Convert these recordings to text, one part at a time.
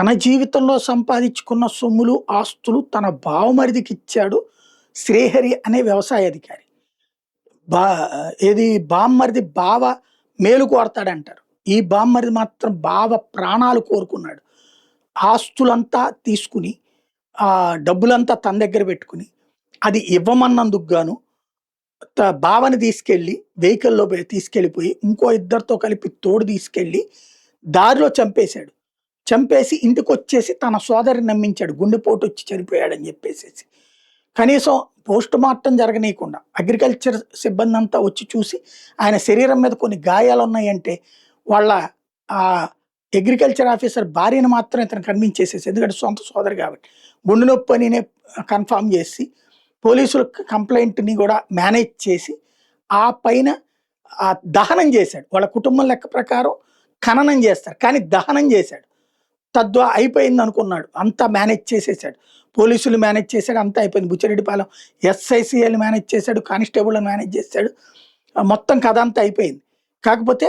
తన జీవితంలో సంపాదించుకున్న సొమ్ములు, ఆస్తులు తన బావమరిదికిచ్చాడు శ్రీహరి అనే వ్యవసాయ అధికారి. బా ఏది బామ్మరిది బావ మేలు కోరతాడంటారు. ఈ బామ్మరిది మాత్రం బావ ప్రాణాలు కోరుకున్నాడు. ఆస్తులంతా తీసుకుని, డబ్బులంతా తన దగ్గర పెట్టుకుని, అది ఇవ్వమన్నందుకు గాను బావని తీసుకెళ్ళి వెహికల్‌లో తీసుకెళ్ళిపోయి, ఇంకో ఇద్దరితో కలిపి తోడు తీసుకెళ్ళి దారిలో చంపేశాడు. చంపేసి ఇంటికొచ్చేసి తన సోదరిని నమ్మించాడు. గుండెపోటొచ్చి చనిపోయాడని చెప్పేసేసి. కనీసం పోస్ట్‌మార్టం జరగనీయకుండా అగ్రికల్చర్ సిబ్బందంతా వచ్చి చూసి, ఆయన శరీరం మీద కొన్ని గాయాలున్నాయంటే, వాళ్ళ అగ్రికల్చర్ ఆఫీసర్ భార్యను మాత్రం ఇతను కన్విన్స్ ఎందుకంటే సొంత సోదరి కాబట్టి. గుండె నొప్పి అనినే కన్ఫర్మ్ చేసి, పోలీసులు కంప్లెయింట్‌ని కూడా మేనేజ్ చేసి, ఆ పైన దహనం చేశాడు. వాళ్ళ కుటుంబం లెక్క ప్రకారం ఖననం చేస్తారు. కానీ దహనం చేశాడు. అయిపోయిందనుకున్నాడు. అంతా మేనేజ్ చేసేసాడు. పోలీసులు మేనేజ్ చేశాడు. అంతా అయిపోయింది. బుచ్చిరెడ్డిపాలెం ఎస్ఐసీఎల్ని మేనేజ్ చేశాడు. కానిస్టేబుల్ని మేనేజ్ చేశాడు. మొత్తం కథ అంతా అయిపోయింది. కాకపోతే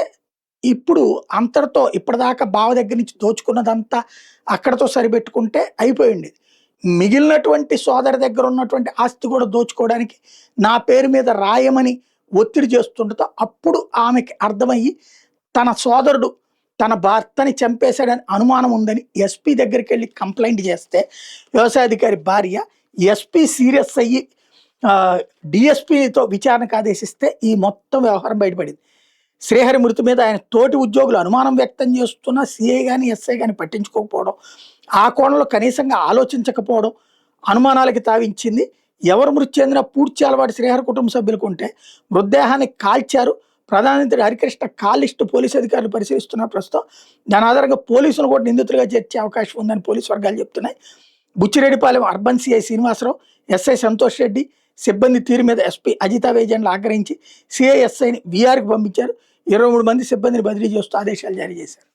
ఇప్పుడు అంతటితో ఇప్పటిదాకా బావ దగ్గర నుంచి దోచుకున్నదంతా అక్కడతో సరిపెట్టుకుంటే అయిపోయింది. మిగిలినటువంటి సోదరి దగ్గర ఉన్నటువంటి ఆస్తి కూడా దోచుకోవడానికి నా పేరు మీద రాయమని ఒత్తిడి చేస్తుండటం అప్పుడు ఆమెకి అర్థమయ్యి తన సోదరుడు తన భర్తని చంపేశాడని అనుమానం ఉందని ఎస్పీ దగ్గరికి వెళ్ళి కంప్లైంట్ చేస్తే వ్యవసాయాధికారి భార్య ఎస్పీ సీరియస్ అయ్యి డిఎస్పీతో విచారణకు ఆదేశిస్తే ఈ మొత్తం వ్యవహారం బయటపడింది. శ్రీహరి మృతి మీద ఆయన తోటి ఉద్యోగులు అనుమానం వ్యక్తం చేస్తున్న సిఐ కానీ ఎస్ఐ కానీ పట్టించుకోకపోవడం, ఆ కోణంలో కనీసంగా ఆలోచించకపోవడం అనుమానాలకి తావించింది. ఎవరు మృతి చెందిన పూడ్చి అలవాటు శ్రీహరి కుటుంబ సభ్యులకు ఉంటే మృతదేహాన్ని కాల్చారు. ప్రధానమంత్రి హరికృష్ణ కాల్ లిస్టు పోలీసు అధికారులు పరిశీలిస్తున్నారు ప్రస్తుతం. దాని ఆధారంగా పోలీసులు కూడా నిందితులుగా చేర్చే అవకాశం ఉందని పోలీసు వర్గాలు చెప్తున్నాయి. Buchireddypalem urban CI Srinivasarao, SI Santosh Reddy సిబ్బంది తీరు మీద ఎస్పీ అజితా వేజన్లు ఆగ్రహించి సిఐ ఎస్ఐని వీఆర్కి పంపించారు. 23 మంది సిబ్బందిని బదిలీ చేస్తూ ఆదేశాలు జారీ చేశారు.